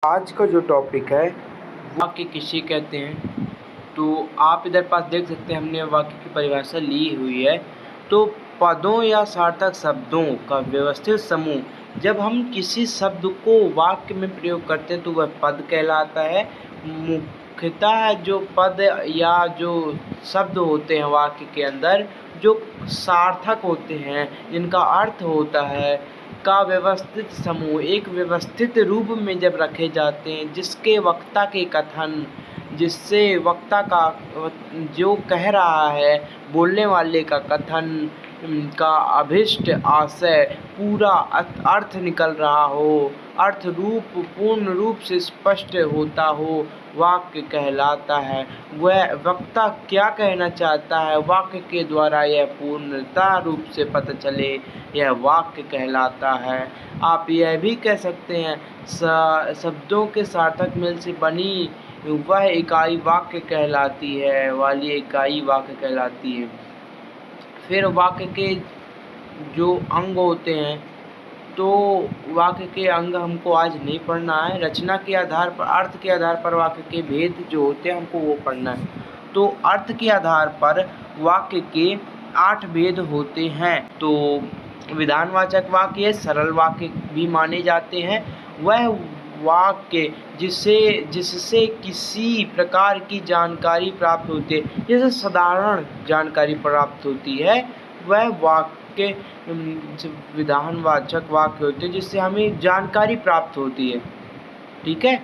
आज का जो टॉपिक है वाक्य किसे कहते हैं। तो आप इधर पास देख सकते हैं, हमने वाक्य की परिभाषा ली हुई है। तो पदों या सार्थक शब्दों का व्यवस्थित समूह, जब हम किसी शब्द को वाक्य में प्रयोग करते हैं तो वह पद कहलाता है। मुख्यतः जो पद या जो शब्द होते हैं वाक्य के अंदर, जो सार्थक होते हैं, जिनका अर्थ होता है, का व्यवस्थित समूह एक व्यवस्थित रूप में जब रखे जाते हैं, जिसके वक्ता के कथन, जिससे वक्ता का जो कह रहा है, बोलने वाले का कथन का अभिष्ट आशय पूरा अर्थ निकल रहा हो, अर्थ रूप पूर्ण रूप से स्पष्ट होता हो, वाक्य कहलाता है। वह वक्ता क्या कहना चाहता है, वाक्य के द्वारा यह पूर्णता रूप से पता चले, यह वाक्य कहलाता है। आप यह भी कह सकते हैं, शब्दों के सार्थक मेल से बनी वह इकाई वाक्य कहलाती है, वाली इकाई वाक्य कहलाती है। फिर वाक्य के जो अंग होते हैं, तो वाक्य के अंग हमको आज नहीं पढ़ना है। रचना के आधार पर, अर्थ के आधार पर वाक्य के भेद जो होते हैं हमको वो पढ़ना है। तो अर्थ के आधार पर वाक्य के 8 भेद होते हैं। तो विधानवाचक वाक्य सरल वाक्य भी माने जाते हैं। वह वाक्य जिससे किसी प्रकार की जानकारी प्राप्त होती है, जैसे साधारण जानकारी प्राप्त होती है, वह वाक्य विधानवाचक वाक्य होते हैं, जिससे हमें जानकारी प्राप्त होती है। ठीक है,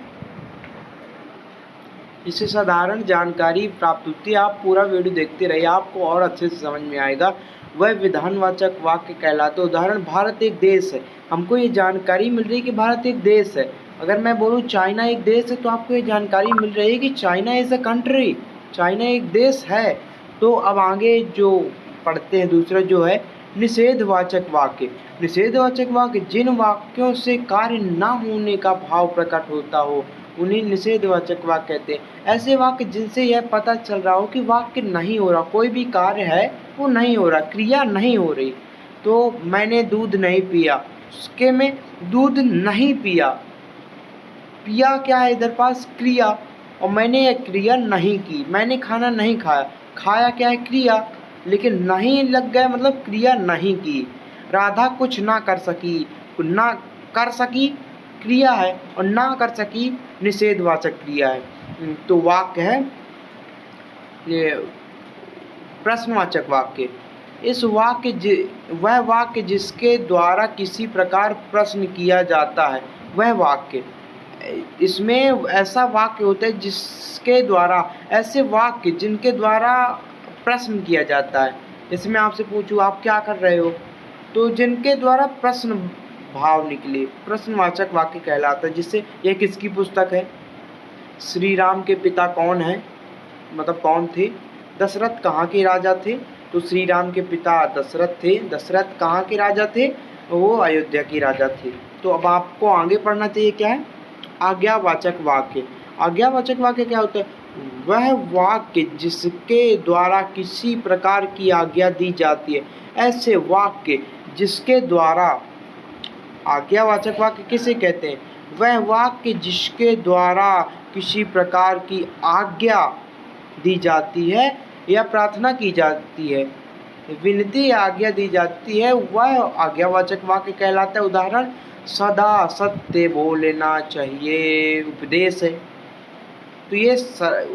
इससे साधारण जानकारी प्राप्त होती है। आप पूरा वीडियो देखते रहिए, आपको और अच्छे से समझ में आएगा। वह विधानवाचक वाक्य कहलाते। उदाहरण, भारत एक देश है। हमको ये जानकारी मिल रही है कि भारत एक देश है। अगर मैं बोलूँ चाइना एक देश है, तो आपको ये जानकारी मिल रही है कि China is a country, China एक देश है। तो अब आगे जो पढ़ते हैं, दूसरा जो है निषेधवाचक वाक्य। निषेधवाचक वाक्य जिन वाक्यों से कार्य न होने का भाव प्रकट होता हो, उन्हें निषेधवाचक वाक्य कहते हैं। ऐसे वाक्य जिनसे यह पता चल रहा हो कि वाक्य नहीं हो रहा, कोई भी कार्य है वो नहीं हो रहा, क्रिया नहीं हो रही। तो मैंने दूध नहीं पिया, उसके में दूध नहीं पिया, पिया क्या है इधर पास, क्रिया, और मैंने यह क्रिया नहीं की। मैंने खाना नहीं खाया, खाया क्या है, क्रिया, लेकिन नहीं लग गया मतलब क्रिया नहीं की। राधा कुछ ना कर सकी, ना कर सकी क्रिया है, और ना कर सकी निषेधवाचक क्रिया है। तो वाक्य है ये प्रश्नवाचक वाक्य। इस वाक्य वह वाक्य जिसके द्वारा किसी प्रकार प्रश्न किया जाता है, वह वाक्य। इसमें ऐसा वाक्य होता है जिसके द्वारा, ऐसे वाक्य जिनके द्वारा प्रश्न किया जाता है। जैसे मैं आपसे पूछूं आप क्या कर रहे हो, तो जिनके द्वारा प्रश्न भाव निकले, प्रश्नवाचक वाक्य कहलाता है। जिससे यह किसकी पुस्तक है, श्री राम के पिता कौन है, मतलब कौन थे, दशरथ कहाँ के राजा थे, तो श्री राम के पिता दशरथ थे। दशरथ कहाँ के राजा थे, वो अयोध्या के राजा थे। तो अब आपको आगे पढ़ना चाहिए क्या है, आज्ञावाचक वाक्य। आज्ञावाचक वाक्य क्या होता है, वह वाक्य जिसके द्वारा किसी प्रकार की आज्ञा दी जाती है। ऐसे वाक्य जिसके द्वारा, आज्ञावाचक वाक्य किसे कहते हैं, वह वाक्य जिसके द्वारा किसी प्रकार की आज्ञा दी जाती है या प्रार्थना की जाती है, विनती या आज्ञा दी जाती है, वह आज्ञावाचक वाक्य कहलाता है। उदाहरण, सदा सत्य बोलना चाहिए, उपदेश है। तो ये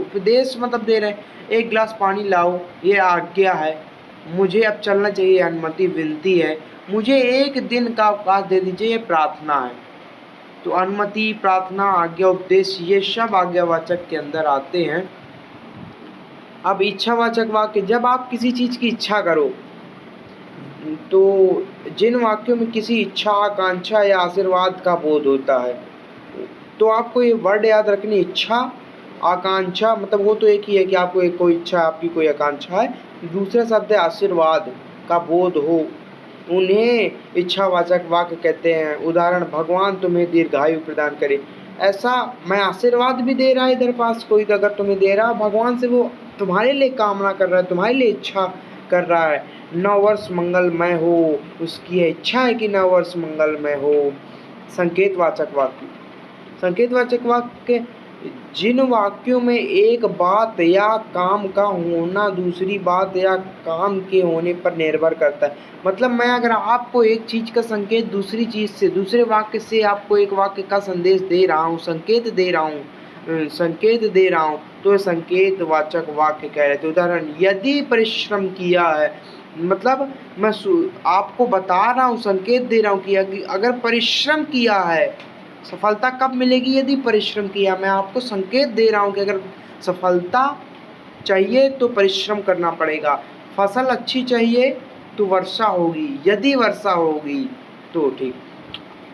उपदेश मतलब दे रहे हैं, एक गिलास पानी लाओ, ये आज्ञा है। मुझे अब चलना चाहिए, अनुमति, विनती है। मुझे एक दिन का अवकाश दे दीजिए, ये प्रार्थना है। तो अनुमति, प्रार्थना, आज्ञा, उपदेश, ये सब आज्ञावाचक के अंदर आते हैं। अब इच्छावाचक वाक्य, जब आप किसी चीज़ की इच्छा करो, तो जिन वाक्यों में किसी इच्छा, आकांक्षा या आशीर्वाद का बोध होता है, तो आपको ये वर्ड याद रखनी, इच्छा, आकांक्षा, मतलब वो तो एक ही है कि आपको एक कोई इच्छा, आपकी कोई आकांक्षा है। दूसरा शब्द है आशीर्वाद का बोध हो, उन्हें इच्छावाचक वाक्य कहते हैं। उदाहरण, भगवान तुम्हें दीर्घायु प्रदान करे। ऐसा मैं आशीर्वाद भी दे रहा है इधर पास कोई, अगर तुम्हें दे रहा, भगवान से वो तुम्हारे लिए कामना कर रहा है, तुम्हारे लिए इच्छा कर रहा है, 9 वर्ष मंगलमय हो, उसकी इच्छा है कि 9 वर्ष मंगलमय हो। संकेतवाचक वाक्य, संकेतवाचक वाक्य जिन वाक्यों में एक बात या काम का होना दूसरी बात या काम के होने पर निर्भर करता है। मतलब मैं अगर आपको एक चीज़ का संकेत दूसरी चीज़ से, दूसरे वाक्य से आपको एक वाक्य का संदेश दे रहा हूँ, संकेत दे रहा हूँ, तो संकेतवाचक वाक्य कहलाते हैं। उदाहरण, यदि परिश्रम किया है, मतलब मैं आपको बता रहा हूँ, संकेत दे रहा हूँ कि अगर परिश्रम किया है, सफलता कब मिलेगी? यदि परिश्रम किया। मैं आपको संकेत दे रहा हूँ कि अगर सफलता चाहिए तो परिश्रम करना पड़ेगा, फसल अच्छी चाहिए तो वर्षा होगी, यदि वर्षा होगी तो ठीक।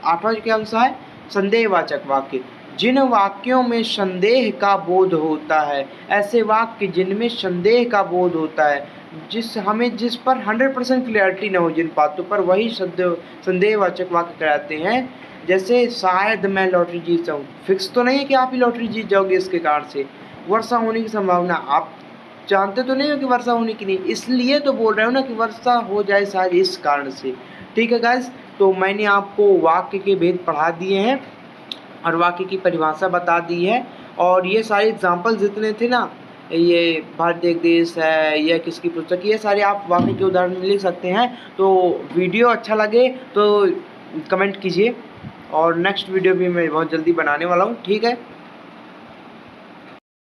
8वां क्या आंसर है? संदेहवाचक वाक्य जिन वाक्यों में संदेह का बोध होता है, ऐसे वाक्य जिनमें संदेह का बोध होता है, जिस पर 100% क्लियरिटी न हो जिन बातों पर, वही संदेहवाचक वाक्य कहलाते हैं। जैसे शायद मैं लॉटरी जीत जाऊँ, फिक्स तो नहीं है कि आप ही लॉटरी जीत जाओगे इसके कारण से। वर्षा होने की संभावना, आप जानते तो नहीं हो कि वर्षा होने की नहीं, इसलिए तो बोल रहे हो ना कि वर्षा हो जाए शायद इस कारण से। ठीक है गाइस, तो मैंने आपको वाक्य के भेद पढ़ा दिए हैं और वाक्य की परिभाषा बता दी है। और ये सारे एग्जाम्पल जितने थे ना, ये भारत एक देश है, यह किसकी पुस्तक, ये सारे आप वाक्य के उदाहरण लिख सकते हैं। तो वीडियो अच्छा लगे तो कमेंट कीजिए और नेक्स्ट वीडियो भी मैं बहुत जल्दी बनाने वाला हूँ। ठीक है।